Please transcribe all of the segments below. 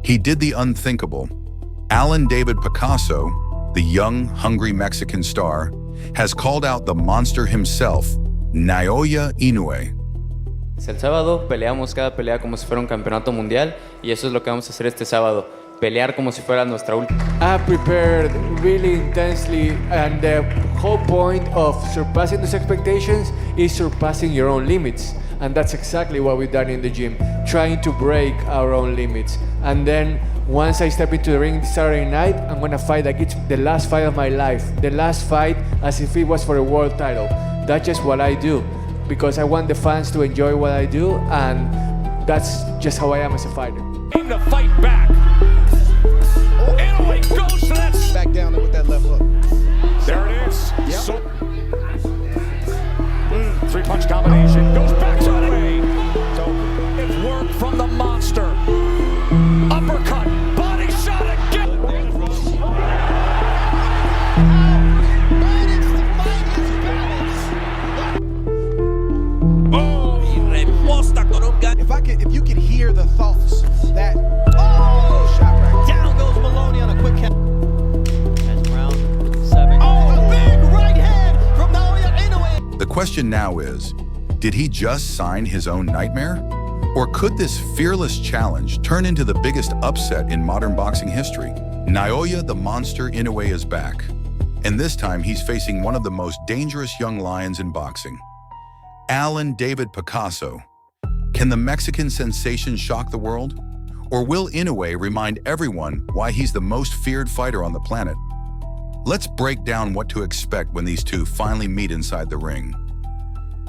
He did the unthinkable. Alan David Picasso, the young, hungry Mexican star, has called out the monster himself, Naoya Inoue. El sábado peleamos cada pelea como si fuera un campeonato mundial y eso es lo que vamos a hacer este sábado, pelear como si fuera nuestra última. I prepared really intensely, and the whole point of surpassing those expectations is surpassing your own limits. And that's exactly what we've done in the gym, trying to break our own limits. And then once I step into the ring this Saturday night, I'm gonna fight like it's the last fight of my life. The last fight as if it was for a world title. That's just what I do, because I want the fans to enjoy what I do, and that's just how I am as a fighter. Aim to fight back. Inoue goes to that. Back down with that left hook. There it is. Yep. So, three-punch combination. Goes back to the way. It's work from the monster. Uppercut. Body shot again. Oh! If you could hear the thoughts that shot right down goes Maloney on a quick count. That's round 7. Oh, a big right hand from Naoya Inoue. The question now is, did he just sign his own nightmare? Or could this fearless challenge turn into the biggest upset in modern boxing history? Naoya the Monster Inoue is back, and this time he's facing one of the most dangerous young lions in boxing. Alan David Picasso. Can the Mexican sensation shock the world? Or will Inoue remind everyone why he's the most feared fighter on the planet? Let's break down what to expect when these two finally meet inside the ring.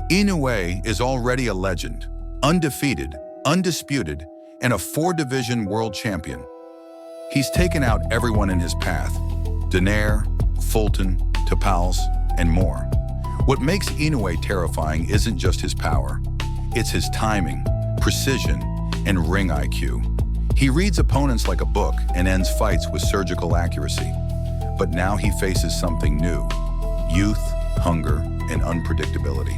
Inoue is already a legend, undefeated, undisputed, and a 4-division world champion. He's taken out everyone in his path, Donaire, Fulton, Tapals, and more. What makes Inoue terrifying isn't just his power. It's his timing, precision, and ring IQ. He reads opponents like a book and ends fights with surgical accuracy. But now he faces something new: youth, hunger, and unpredictability.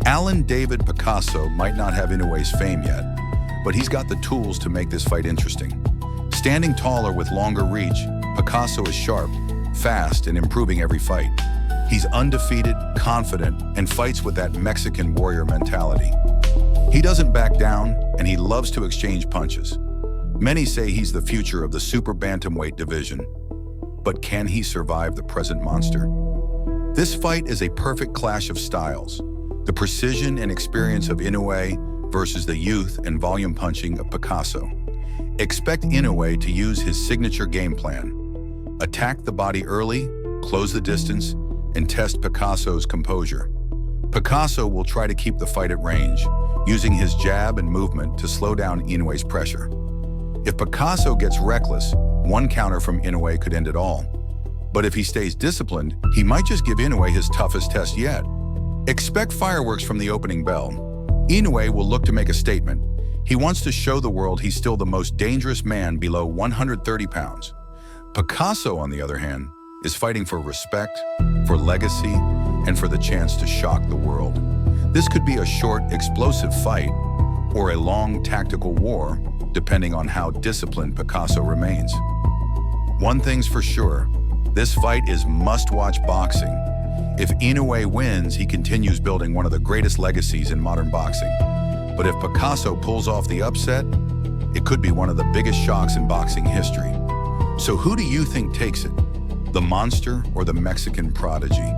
Alan David Picasso might not have Inoue's fame yet, but he's got the tools to make this fight interesting. Standing taller with longer reach, Picasso is sharp, fast, and improving every fight. He's undefeated, confident, and fights with that Mexican warrior mentality. He doesn't back down, and he loves to exchange punches. Many say he's the future of the super bantamweight division. But can he survive the present monster? This fight is a perfect clash of styles. The precision and experience of Inoue versus the youth and volume punching of Picasso. Expect Inoue to use his signature game plan. Attack the body early, close the distance, and test Picasso's composure. Picasso will try to keep the fight at range, using his jab and movement to slow down Inoue's pressure. If Picasso gets reckless, one counter from Inoue could end it all. But if he stays disciplined, he might just give Inoue his toughest test yet. Expect fireworks from the opening bell. Inoue will look to make a statement. He wants to show the world he's still the most dangerous man below 130 pounds. Picasso, on the other hand, is fighting for respect, for legacy, and for the chance to shock the world. This could be a short, explosive fight, or a long, tactical war, depending on how disciplined Picasso remains. One thing's for sure, this fight is must-watch boxing. If Inoue wins, he continues building one of the greatest legacies in modern boxing. But if Picasso pulls off the upset, it could be one of the biggest shocks in boxing history. So who do you think takes it? The monster or the Mexican prodigy?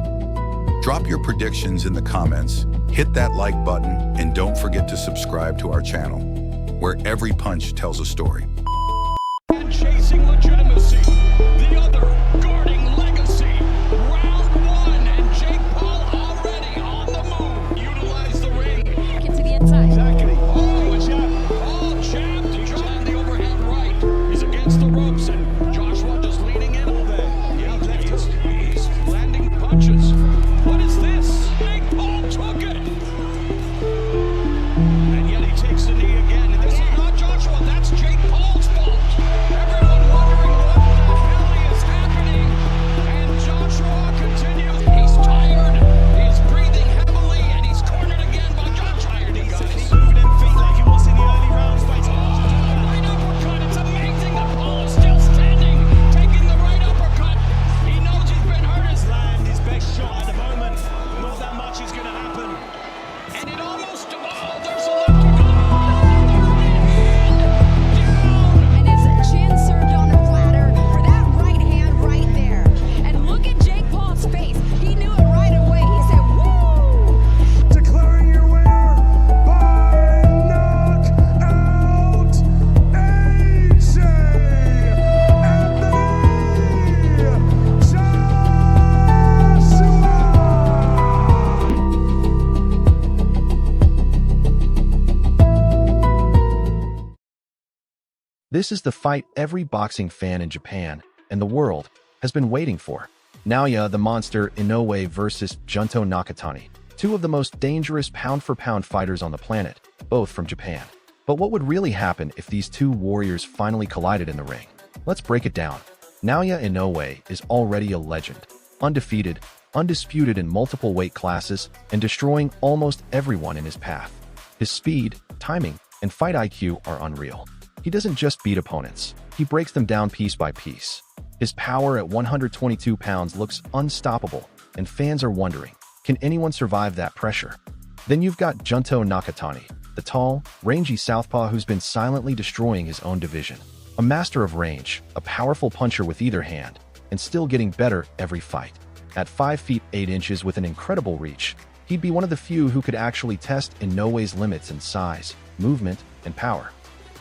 Drop your predictions in the comments, hit that like button, and don't forget to subscribe to our channel, where every punch tells a story. Chasing legitimacy. The other guarding legacy. Round 1, and Jake Paul already on the move. Utilize the ring. Get to the inside. Exactly. Oh, it's Paul jabbed to John the overhand right. He's against the ropes, and Joshua just leaning in all day. Yeah, he's landing punches. What is this? Jake Paul took it. And yet he takes the knee again. And this is not Joshua. That's Jake Paul's This is the fight every boxing fan in Japan and the world has been waiting for. Naoya the Monster Inoue versus Junto Nakatani, two of the most dangerous pound-for-pound fighters on the planet, both from Japan. But what would really happen if these two warriors finally collided in the ring? Let's break it down. Naoya Inoue is already a legend, undefeated, undisputed in multiple weight classes, and destroying almost everyone in his path. His speed, timing, and fight IQ are unreal. He doesn't just beat opponents, he breaks them down piece by piece. His power at 122 pounds looks unstoppable, and fans are wondering, can anyone survive that pressure? Then you've got Junto Nakatani, the tall, rangy southpaw who's been silently destroying his own division. A master of range, a powerful puncher with either hand, and still getting better every fight. At 5 feet 8 inches with an incredible reach, he'd be one of the few who could actually test Inoue's limits in size, movement, and power.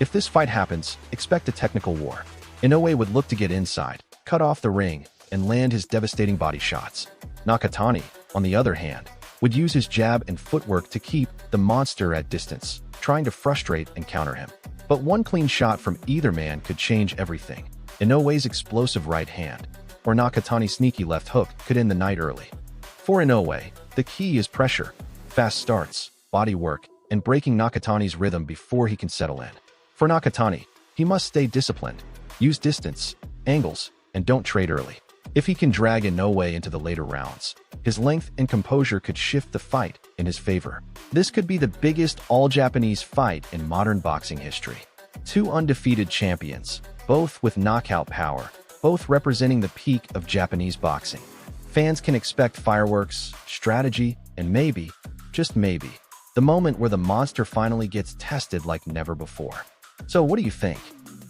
If this fight happens, expect a technical war. Inoue would look to get inside, cut off the ring, and land his devastating body shots. Nakatani, on the other hand, would use his jab and footwork to keep the monster at distance, trying to frustrate and counter him. But one clean shot from either man could change everything. Inoue's explosive right hand, or Nakatani's sneaky left hook could end the night early. For Inoue, the key is pressure, fast starts, body work, and breaking Nakatani's rhythm before he can settle in. For Nakatani, he must stay disciplined, use distance, angles, and don't trade early. If he can drag Inoue into the later rounds, his length and composure could shift the fight in his favor. This could be the biggest all-Japanese fight in modern boxing history. Two undefeated champions, both with knockout power, both representing the peak of Japanese boxing. Fans can expect fireworks, strategy, and maybe, just maybe, the moment where the monster finally gets tested like never before. So what do you think?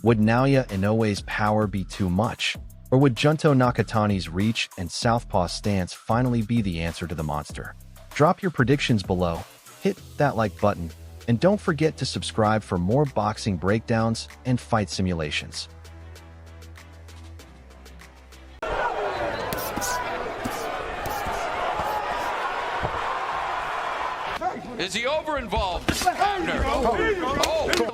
Would Naoya Inoue's power be too much? Or would Junto Nakatani's reach and southpaw stance finally be the answer to the monster? Drop your predictions below, hit that like button, and don't forget to subscribe for more boxing breakdowns and fight simulations. Is he over-involved? Abner. Oh,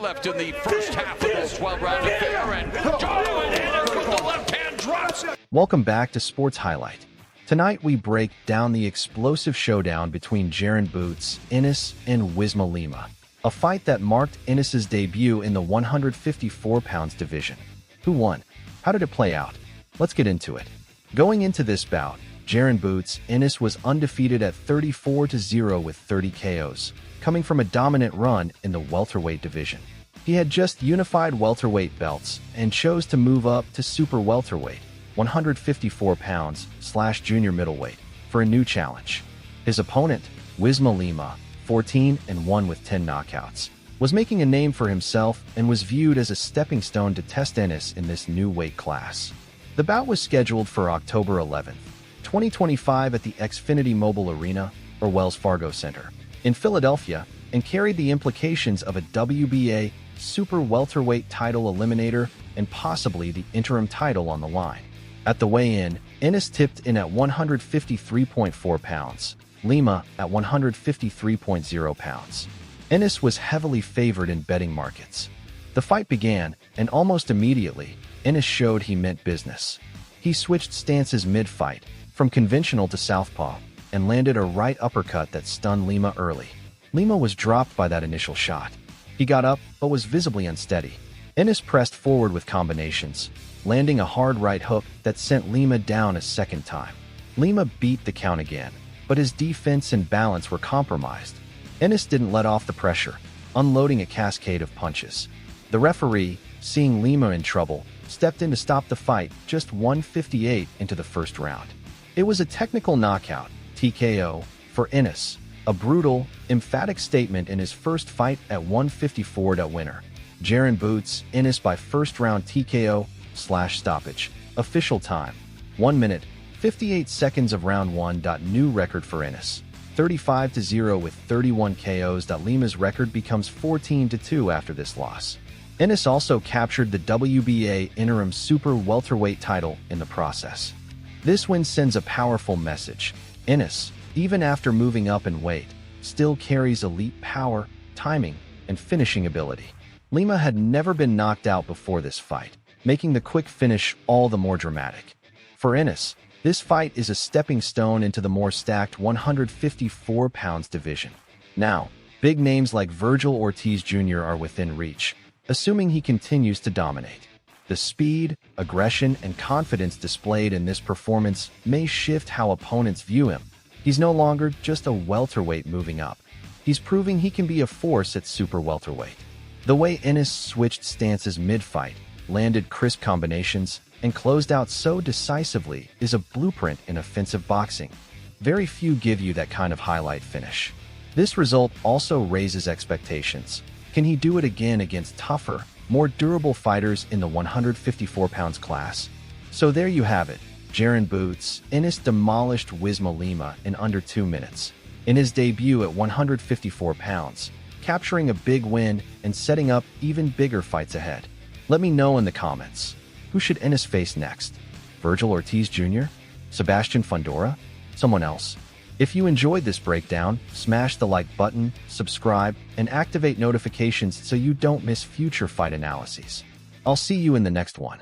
left in the first half of this 12-round affair, and with the left-hand drops. Welcome back to Sports Highlight. Tonight we break down the explosive showdown between Jaron Boots, Ennis, and Wisma Lima, a fight that marked Ennis's debut in the 154 pounds division. Who won? How did it play out? Let's get into it. Going into this bout, Jaron Boots, Ennis was undefeated at 34-0 with 30 KOs, coming from a dominant run in the welterweight division. He had just unified welterweight belts and chose to move up to super welterweight, 154 pounds / junior middleweight, for a new challenge. His opponent, Wisma Lima, 14-1 with 10 knockouts, was making a name for himself and was viewed as a stepping stone to test Ennis in this new weight class. The bout was scheduled for October 11th, 2025 at the Xfinity Mobile Arena, or Wells Fargo Center, in Philadelphia, and carried the implications of a WBA super welterweight title eliminator and possibly the interim title on the line. At the weigh-in, Ennis tipped in at 153.4 pounds, Lima at 153.0 pounds. Ennis was heavily favored in betting markets. The fight began, and almost immediately, Ennis showed he meant business. He switched stances mid-fight, from conventional to southpaw, and landed a right uppercut that stunned Lima early. Lima was dropped by that initial shot. He got up, but was visibly unsteady. Ennis pressed forward with combinations, landing a hard right hook that sent Lima down a second time. Lima beat the count again, but his defense and balance were compromised. Ennis didn't let off the pressure, unloading a cascade of punches. The referee, seeing Lima in trouble, stepped in to stop the fight just 1:58 into the first round. It was a technical knockout, TKO, for Ennis, a brutal, emphatic statement in his first fight at 154 winner. Jaron Boots, Ennis by first-round TKO/stoppage. Official time, 1 minute, 58 seconds of round 1. New record for Ennis, 35-0 with 31 KOs. Lima's record becomes 14-2 after this loss. Ennis also captured the WBA interim super welterweight title in the process. This win sends a powerful message. Ennis, even after moving up in weight, still carries elite power, timing, and finishing ability. Lima had never been knocked out before this fight, making the quick finish all the more dramatic. For Inoue, this fight is a stepping stone into the more stacked 154 pounds division. Now, big names like Virgil Ortiz Jr. are within reach, assuming he continues to dominate. The speed, aggression, and confidence displayed in this performance may shift how opponents view him. He's no longer just a welterweight moving up. He's proving he can be a force at super welterweight. The way Inoue switched stances mid-fight, landed crisp combinations, and closed out so decisively is a blueprint in offensive boxing. Very few give you that kind of highlight finish. This result also raises expectations. Can he do it again against tougher, more durable fighters in the 154 pounds class? So there you have it. Jaron Boots, Inoue demolished Wisma Lima in under 2 minutes. In his debut at 154 pounds, capturing a big win and setting up even bigger fights ahead. Let me know in the comments. Who should Inoue face next? Virgil Ortiz Jr.? Sebastian Fundora? Someone else? If you enjoyed this breakdown, smash the like button, subscribe, and activate notifications so you don't miss future fight analyses. I'll see you in the next one.